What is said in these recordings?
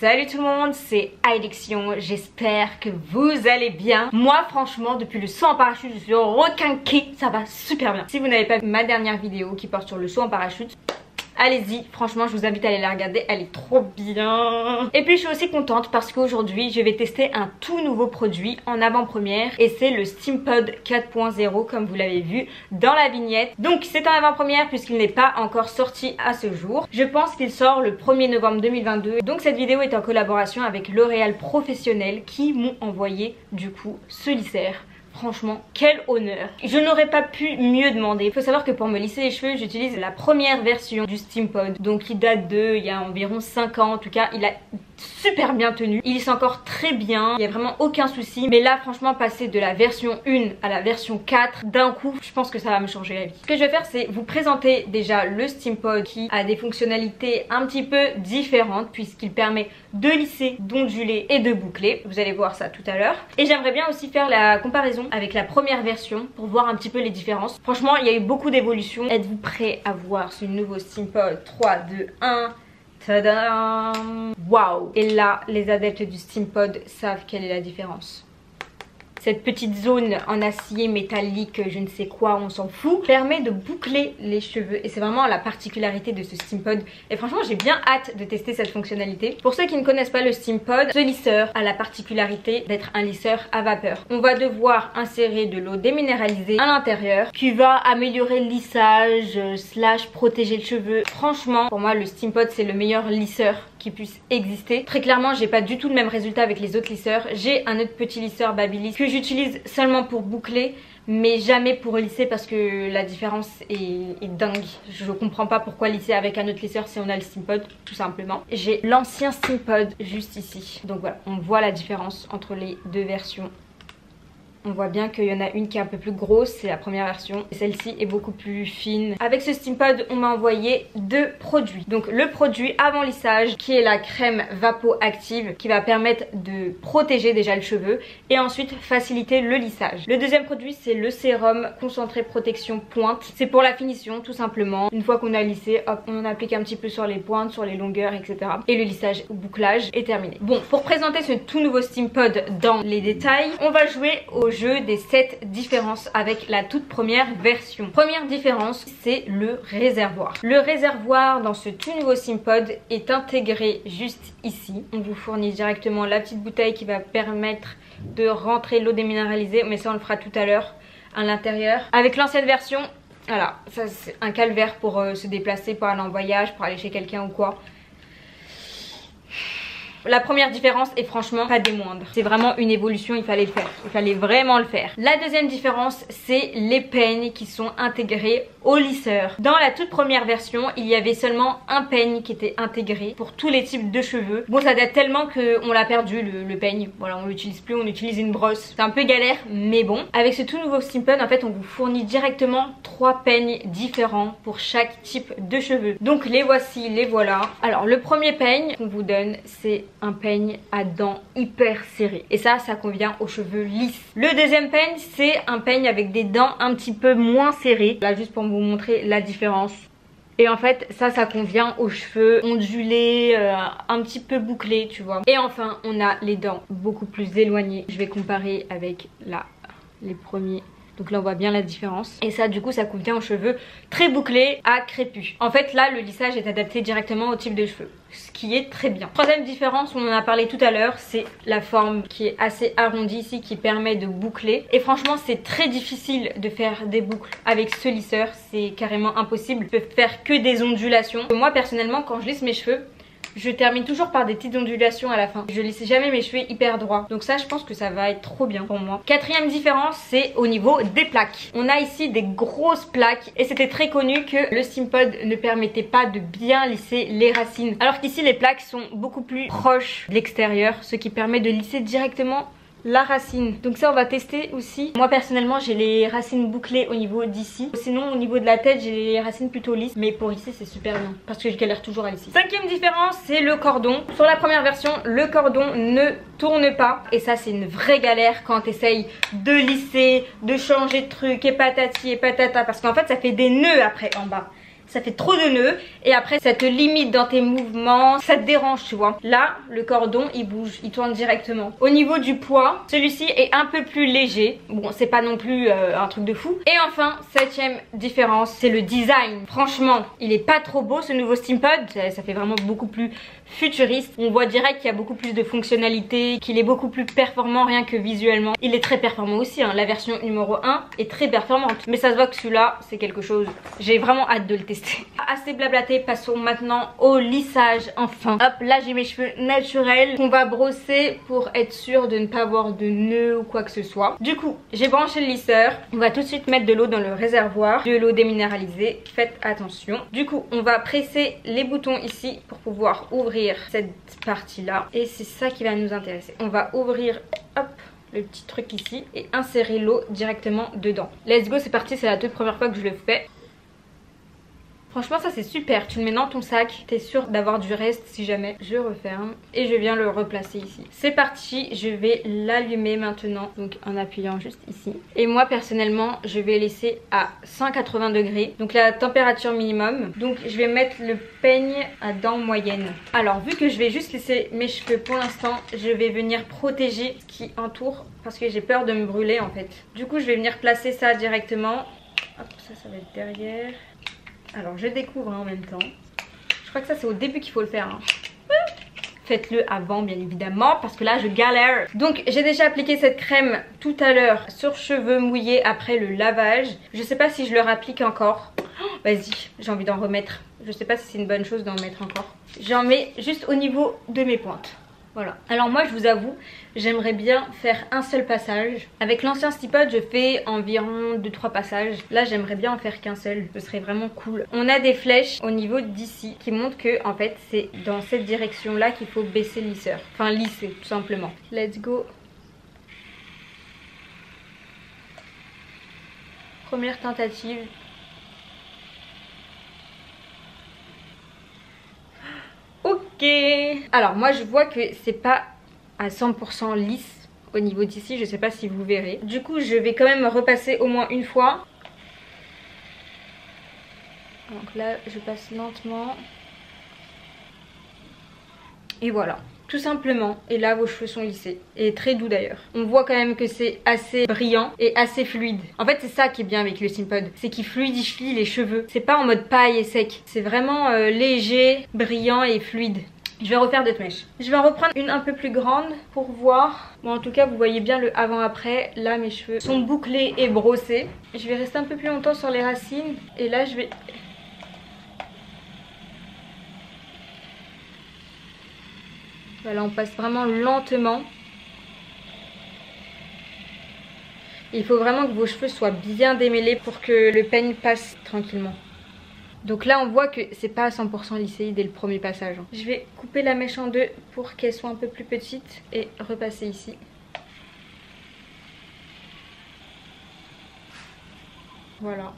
Salut tout le monde, c'est Ailexion, j'espère que vous allez bien. Moi franchement depuis le saut en parachute je suis requinquée, ça va super bien. Si vous n'avez pas vu ma dernière vidéo qui porte sur le saut en parachute, allez-y, franchement je vous invite à aller la regarder, elle est trop bien. Et puis je suis aussi contente parce qu'aujourd'hui je vais tester un tout nouveau produit en avant-première et c'est le Steampod 4.0 comme vous l'avez vu dans la vignette. Donc c'est en avant-première puisqu'il n'est pas encore sorti à ce jour. Je pense qu'il sort le 1er novembre 2022. Donc cette vidéo est en collaboration avec L'Oréal Professionnel qui m'ont envoyé du coup ce lissaire. Franchement, quel honneur. Je n'aurais pas pu mieux demander. Il faut savoir que pour me lisser les cheveux, j'utilise la première version du Steampod. Donc il date il y a environ 5 ans. En tout cas, il a super bien tenu. Il lisse encore très bien. Il n'y a vraiment aucun souci. Mais là, franchement, passer de la version 1 à la version 4, d'un coup, je pense que ça va me changer la vie. Ce que je vais faire, c'est vous présenter déjà le Steampod qui a des fonctionnalités un petit peu différentes puisqu'il permet de lisser, d'onduler et de boucler. Vous allez voir ça tout à l'heure. Et j'aimerais bien aussi faire la comparaison avec la première version pour voir un petit peu les différences. Franchement, il y a eu beaucoup d'évolutions. Êtes-vous prêts à voir ce nouveau Steampod? 3, 2, 1... Tadam! Waouh! Et là, les adeptes du Steampod savent quelle est la différence. Cette petite zone en acier métallique, je ne sais quoi, on s'en fout, permet de boucler les cheveux. Et c'est vraiment la particularité de ce Steampod. Et franchement, j'ai bien hâte de tester cette fonctionnalité. Pour ceux qui ne connaissent pas le Steampod, ce lisseur a la particularité d'être un lisseur à vapeur. On va devoir insérer de l'eau déminéralisée à l'intérieur qui va améliorer le lissage, protéger le cheveu. Franchement, pour moi, le Steampod, c'est le meilleur lisseur qui puisse exister. Très clairement, j'ai pas du tout le même résultat avec les autres lisseurs. J'ai un autre petit lisseur Babyliss que j'utilise seulement pour boucler mais jamais pour lisser parce que la différence est dingue. Je comprends pas pourquoi lisser avec un autre lisseur si on a le Steampod, tout simplement. J'ai l'ancien Steampod juste ici. Donc voilà, on voit la différence entre les deux versions. On voit bien qu'il y en a une qui est un peu plus grosse, c'est la première version. Celle-ci est beaucoup plus fine. Avec ce Steampod, on m'a envoyé deux produits. Donc le produit avant lissage qui est la crème Vapo Active qui va permettre de protéger déjà le cheveu et ensuite faciliter le lissage. Le deuxième produit c'est le sérum concentré protection pointe. C'est pour la finition tout simplement. Une fois qu'on a lissé, hop, on applique un petit peu sur les pointes, sur les longueurs, etc. Et le lissage ou bouclage est terminé. Bon, pour présenter ce tout nouveau Steampod dans les détails, on va jouer au jeu des 7 différences avec la toute première version. Première différence, c'est le réservoir. Le réservoir dans ce tout nouveau Steampod est intégré juste ici. On vous fournit directement la petite bouteille qui va permettre de rentrer l'eau déminéralisée, mais ça on le fera tout à l'heure à l'intérieur. Avec l'ancienne version, voilà, ça c'est un calvaire pour se déplacer, pour aller en voyage, pour aller chez quelqu'un ou quoi. La première différence est franchement pas des moindres. C'est vraiment une évolution, il fallait le faire. Il fallait vraiment le faire. La deuxième différence, c'est les peignes qui sont intégrés au lisseur. Dans la toute première version, il y avait seulement un peigne qui était intégré pour tous les types de cheveux. Bon, ça date tellement qu'on l'a perdu le peigne. Voilà, on l'utilise plus, on utilise une brosse. C'est un peu galère, mais bon. Avec ce tout nouveau Steampod, en fait, on vous fournit directement 3 peignes différents pour chaque type de cheveux. Donc les voici, les voilà. Alors le premier peigne qu'on vous donne, c'est un peigne à dents hyper serrées et ça convient aux cheveux lisses. Le deuxième peigne c'est un peigne avec des dents un petit peu moins serrées, là juste pour vous montrer la différence. Et en fait ça convient aux cheveux ondulés, un petit peu bouclés, tu vois. Et enfin on a les dents beaucoup plus éloignées. Je vais comparer avec là les premiers. Donc là on voit bien la différence. Et ça du coup ça convient aux cheveux très bouclés à crépus. En fait là le lissage est adapté directement au type de cheveux, ce qui est très bien. Troisième différence, on en a parlé tout à l'heure, c'est la forme qui est assez arrondie ici qui permet de boucler. Et franchement c'est très difficile de faire des boucles avec ce lisseur, c'est carrément impossible. Je peux faire que des ondulations. Moi personnellement quand je lisse mes cheveux, je termine toujours par des petites ondulations à la fin. Je lisse jamais mes cheveux hyper droits. Donc ça je pense que ça va être trop bien pour moi. Quatrième différence c'est au niveau des plaques. On a ici des grosses plaques et c'était très connu que le Steampod ne permettait pas de bien lisser les racines. Alors qu'ici les plaques sont beaucoup plus proches de l'extérieur, ce qui permet de lisser directement la racine. Donc ça on va tester aussi. Moi personnellement j'ai les racines bouclées au niveau d'ici. Sinon au niveau de la tête j'ai les racines plutôt lisses. Mais pour lisser c'est super bien parce que je galère toujours à lisser. Cinquième différence c'est le cordon. Sur la première version le cordon ne tourne pas. Et ça c'est une vraie galère quand tu essayes de lisser, de changer de truc et patati et patata. Parce qu'en fait ça fait des nœuds après en bas. ça fait trop de nœuds et après ça te limite dans tes mouvements, ça te dérange tu vois. Là le cordon il bouge, il tourne directement. Au niveau du poids, celui-ci est un peu plus léger. Bon c'est pas non plus un truc de fou. Et enfin 7ème différence, c'est le design. Franchement il est pas trop beau ce nouveau Steampod, ça fait vraiment beaucoup plus futuriste. On voit direct qu'il y a beaucoup plus de fonctionnalités, qu'il est beaucoup plus performant rien que visuellement. Il est très performant aussi hein. La version numéro 1 est très performante, mais ça se voit que celui-là c'est quelque chose, j'ai vraiment hâte de le tester. Assez blablaté, passons maintenant au lissage enfin. Hop, là j'ai mes cheveux naturels qu'on va brosser pour être sûr de ne pas avoir de nœuds ou quoi que ce soit. Du coup j'ai branché le lisseur, on va tout de suite mettre de l'eau dans le réservoir, de l'eau déminéralisée, faites attention. Du coup on va presser les boutons ici pour pouvoir ouvrir cette partie là et c'est ça qui va nous intéresser. On va ouvrir hop le petit truc ici et insérer l'eau directement dedans. Let's go, c'est parti, c'est la toute première fois que je le fais. Franchement ça c'est super, tu le mets dans ton sac, t'es sûr d'avoir du reste si jamais. Je referme et je viens le replacer ici. C'est parti, je vais l'allumer maintenant, donc en appuyant juste ici. Et moi personnellement je vais laisser à 180 degrés, donc la température minimum. Donc je vais mettre le peigne à dents moyenne. Alors vu que je vais juste laisser mes cheveux pour l'instant, je vais venir protéger ce qui entoure parce que j'ai peur de me brûler en fait. Du coup je vais venir placer ça directement. Hop, ça va être derrière. Alors je découvre en même temps. Je crois que ça c'est au début qu'il faut le faire hein. Faites-le avant bien évidemment parce que là je galère. Donc j'ai déjà appliqué cette crème tout à l'heure sur cheveux mouillés après le lavage. Je sais pas si je leur applique encore. Oh, vas-y, j'ai envie d'en remettre. Je sais pas si c'est une bonne chose d'en mettre encore. J'en mets juste au niveau de mes pointes. Voilà. Alors moi je vous avoue, j'aimerais bien faire un seul passage. Avec l'ancien Steampod je fais environ 2-3 passages. Là j'aimerais bien en faire qu'un seul, ce serait vraiment cool. On a des flèches au niveau d'ici qui montrent que en fait c'est dans cette direction là qu'il faut baisser le lisseur. Enfin lisser tout simplement. Let's go. Première tentative. Ok. Alors moi je vois que c'est pas à 100% lisse au niveau d'ici, je sais pas si vous verrez. Du coup je vais quand même repasser au moins une fois. Donc là je passe lentement. Et voilà, tout simplement. Et là vos cheveux sont lissés. Et très doux d'ailleurs. On voit quand même que c'est assez brillant et assez fluide. En fait c'est ça qui est bien avec le Steampod, c'est qu'il fluidifie les cheveux. C'est pas en mode paille et sec. C'est vraiment léger, brillant et fluide. Je vais refaire d'autres mèches. Je vais en reprendre une un peu plus grande pour voir. Bon en tout cas vous voyez bien le avant-après. Là mes cheveux sont bouclés et brossés. Je vais rester un peu plus longtemps sur les racines. Et là je vais... Voilà, on passe vraiment lentement. Il faut vraiment que vos cheveux soient bien démêlés pour que le peigne passe tranquillement. Donc là on voit que c'est pas à 100% lissé dès le premier passage. Je vais couper la mèche en deux pour qu'elle soit un peu plus petite et repasser ici. Voilà.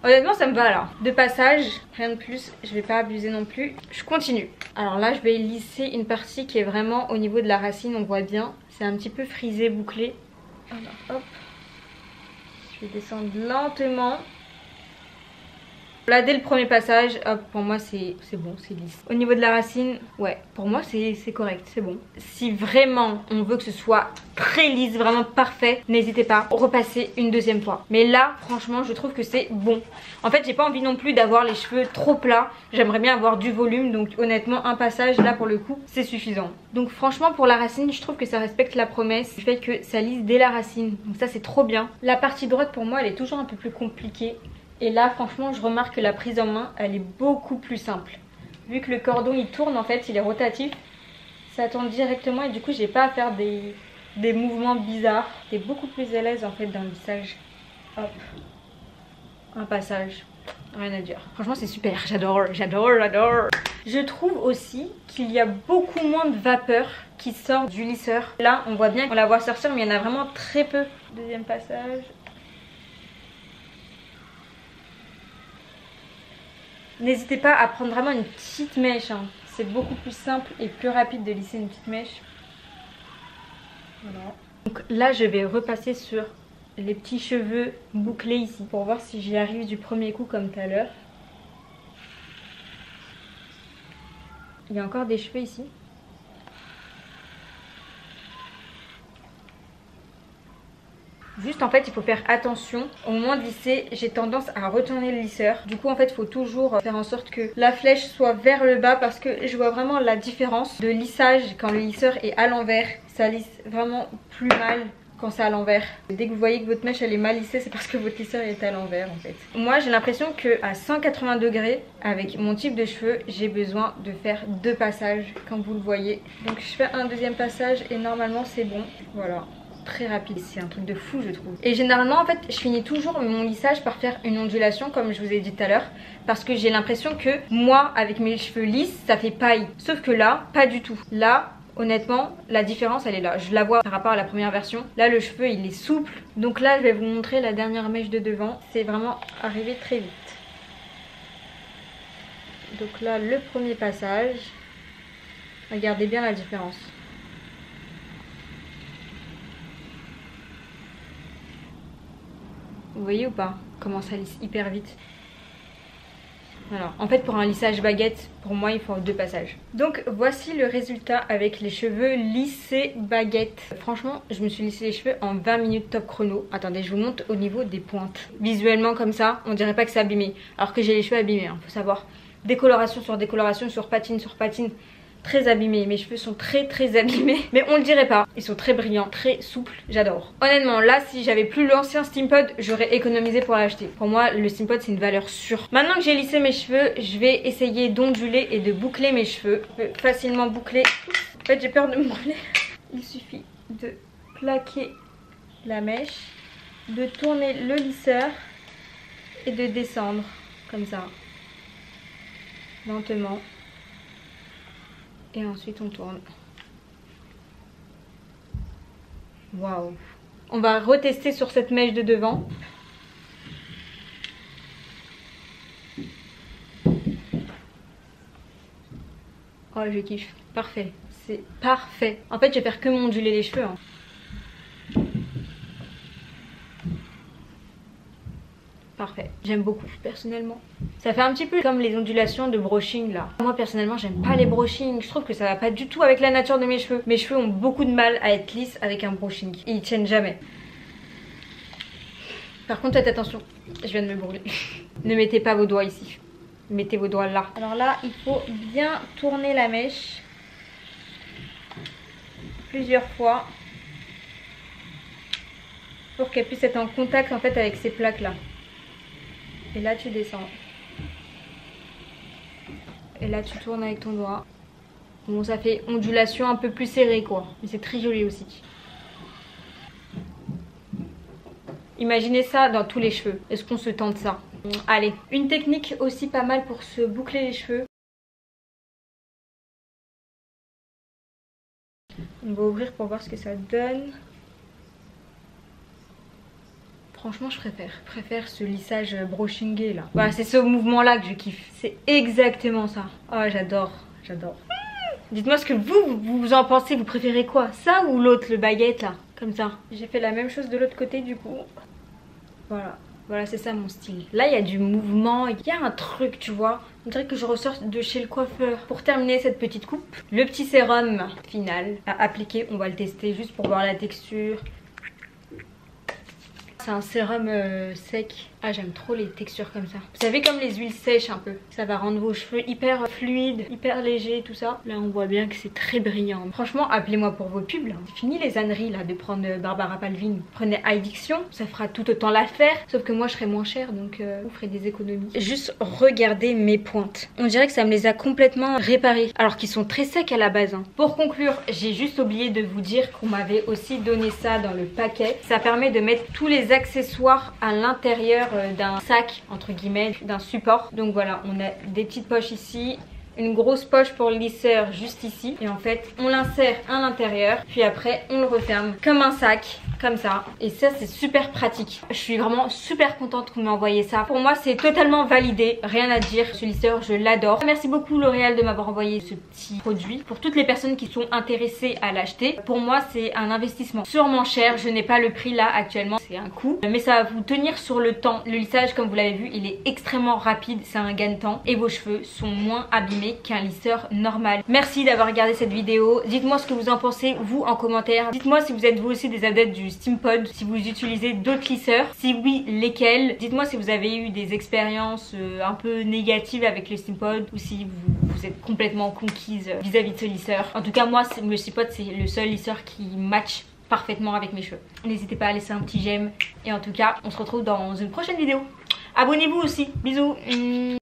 Honnêtement ça me va là. Deux passages, rien de plus, je vais pas abuser non plus. Je continue. Alors là je vais lisser une partie qui est vraiment au niveau de la racine, on voit bien. C'est un petit peu frisé, bouclé. Alors hop. Je vais descendre lentement. Là dès le premier passage, hop, pour moi c'est bon, c'est lisse. Au niveau de la racine, ouais, pour moi c'est correct, c'est bon. Si vraiment on veut que ce soit très lisse, vraiment parfait, n'hésitez pas à repasser une deuxième fois. Mais là franchement je trouve que c'est bon. En fait j'ai pas envie non plus d'avoir les cheveux trop plats. J'aimerais bien avoir du volume, donc honnêtement un passage là pour le coup c'est suffisant. Donc franchement pour la racine je trouve que ça respecte la promesse du fait que ça lisse dès la racine. Donc ça c'est trop bien. La partie droite pour moi elle est toujours un peu plus compliquée. Et là franchement je remarque que la prise en main elle est beaucoup plus simple. Vu que le cordon il tourne en fait, il est rotatif, ça tourne directement et du coup j'ai pas à faire des mouvements bizarres. T'es beaucoup plus à l'aise en fait dans le lissage. Hop, un passage, rien à dire. Franchement c'est super, j'adore, j'adore, j'adore. Je trouve aussi qu'il y a beaucoup moins de vapeur qui sort du lisseur. Là on voit bien qu'on la voit sortir mais il y en a vraiment très peu. Deuxième passage. N'hésitez pas à prendre vraiment une petite mèche, hein. C'est beaucoup plus simple et plus rapide de lisser une petite mèche. Voilà. Donc là je vais repasser sur les petits cheveux bouclés ici pour voir si j'y arrive du premier coup comme tout à l'heure. Il y a encore des cheveux ici. Juste en fait il faut faire attention. Au moment de lisser, j'ai tendance à retourner le lisseur. Du coup en fait il faut toujours faire en sorte que la flèche soit vers le bas, parce que je vois vraiment la différence de lissage quand le lisseur est à l'envers. Ça lisse vraiment plus mal quand c'est à l'envers. Dès que vous voyez que votre mèche elle est mal lissée, c'est parce que votre lisseur est à l'envers en fait. Moi j'ai l'impression que à 180 degrés avec mon type de cheveux, j'ai besoin de faire 2 passages comme vous le voyez. Donc je fais un deuxième passage et normalement c'est bon. Voilà. Très rapide, c'est un truc de fou je trouve. Et généralement en fait je finis toujours mon lissage par faire une ondulation comme je vous ai dit tout à l'heure, parce que j'ai l'impression que moi avec mes cheveux lisses ça fait paille, sauf que là pas du tout. Là honnêtement la différence elle est là, je la vois par rapport à la première version. Là le cheveu il est souple, donc là je vais vous montrer la dernière mèche de devant. C'est vraiment arrivé très vite. Donc là le premier passage, regardez bien la différence. Vous voyez ou pas comment ça lisse hyper vite. Alors en fait pour un lissage baguette, pour moi il faut 2 passages. Donc voici le résultat avec les cheveux lissés baguette. Franchement je me suis lissé les cheveux en 20 minutes top chrono. Attendez, je vous montre au niveau des pointes. Visuellement comme ça on dirait pas que c'est abîmé, alors que j'ai les cheveux abîmés hein, faut savoir. Décoloration sur patine, très abîmés. Mes cheveux sont très abîmés, mais on le dirait pas. Ils sont très brillants, très souples, j'adore. Honnêtement là si j'avais plus l'ancien Steampod, j'aurais économisé pour l'acheter. Pour moi le Steampod c'est une valeur sûre. Maintenant que j'ai lissé mes cheveux, je vais essayer d'onduler et de boucler mes cheveux. Je peux facilement boucler. En fait j'ai peur de me brûler. Il suffit de plaquer la mèche, de tourner le lisseur et de descendre comme ça, lentement. Et ensuite on tourne. Waouh. On va retester sur cette mèche de devant. Oh je kiffe. Parfait. C'est parfait. En fait je vais faire que m'onduler les cheveux hein. Parfait. J'aime beaucoup personnellement. Ça fait un petit peu comme les ondulations de brushing là. Moi personnellement j'aime pas les brushing. Je trouve que ça va pas du tout avec la nature de mes cheveux. Mes cheveux ont beaucoup de mal à être lisses avec un brushing. Et ils tiennent jamais. Par contre faites attention. Je viens de me brûler. Ne mettez pas vos doigts ici. Mettez vos doigts là. Alors là il faut bien tourner la mèche plusieurs fois pour qu'elle puisse être en contact en fait avec ces plaques là. Et là tu descends. Et là tu tournes avec ton doigt. Bon ça fait ondulation un peu plus serrée quoi. Mais c'est très joli aussi. Imaginez ça dans tous les cheveux. Est-ce qu'on se tente ça? Allez, une technique aussi pas mal pour se boucler les cheveux. On va ouvrir pour voir ce que ça donne. Franchement je préfère ce lissage brushingé là. Voilà c'est ce mouvement là que je kiffe. C'est exactement ça. Oh j'adore. Dites-moi ce que vous en pensez. Vous préférez quoi? Ça ou l'autre, le baguette là? Comme ça. J'ai fait la même chose de l'autre côté du coup. Voilà c'est ça mon style. Là il y a du mouvement, il y a un truc tu vois. On dirait que je ressors de chez le coiffeur. Pour terminer cette petite coupe, le petit sérum final à appliquer. On va le tester juste pour voir la texture. C'est un sérum sec. Ah j'aime trop les textures comme ça. Vous savez comme les huiles sèches un peu. Ça va rendre vos cheveux hyper fluides, hyper légers tout ça. Là on voit bien que c'est très brillant. Franchement appelez-moi pour vos pubs là. Fini les âneries là de prendre Barbara Palvin. Prenez Addiction, ça fera tout autant l'affaire. Sauf que moi je serai moins chère donc vous ferez des économies. Juste regardez mes pointes. On dirait que ça me les a complètement réparées. Alors qu'ils sont très secs à la base hein. Pour conclure, j'ai juste oublié de vous dire qu'on m'avait aussi donné ça dans le paquet. Ça permet de mettre tous les accessoires à l'intérieur d'un sac entre guillemets, d'un support. Donc voilà, on a des petites poches ici, une grosse poche pour le lisseur juste ici, et en fait on l'insère à l'intérieur puis après on le referme comme un sac, comme ça. Et ça c'est super pratique. Je suis vraiment super contente que vous m'envoyez ça. Pour moi c'est totalement validé, rien à dire. Ce lisseur je l'adore. Merci beaucoup L'Oréal de m'avoir envoyé ce petit produit. Pour toutes les personnes qui sont intéressées à l'acheter, pour moi c'est un investissement sûrement cher. Je n'ai pas le prix là actuellement, c'est un coût, mais ça va vous tenir sur le temps. Le lissage comme vous l'avez vu il est extrêmement rapide, c'est un gain de temps et vos cheveux sont moins abîmés qu'un lisseur normal. Merci d'avoir regardé cette vidéo. Dites-moi ce que vous en pensez vous en commentaire. Dites-moi si vous êtes vous aussi des adeptes du Steampod, si vous utilisez d'autres lisseurs, si oui lesquels. Dites-moi si vous avez eu des expériences un peu négatives avec le Steampod ou si vous êtes complètement conquise vis-à-vis de ce lisseur. En tout cas moi le Steampod c'est le seul lisseur qui match parfaitement avec mes cheveux. N'hésitez pas à laisser un petit j'aime et en tout cas on se retrouve dans une prochaine vidéo. Abonnez-vous aussi, bisous.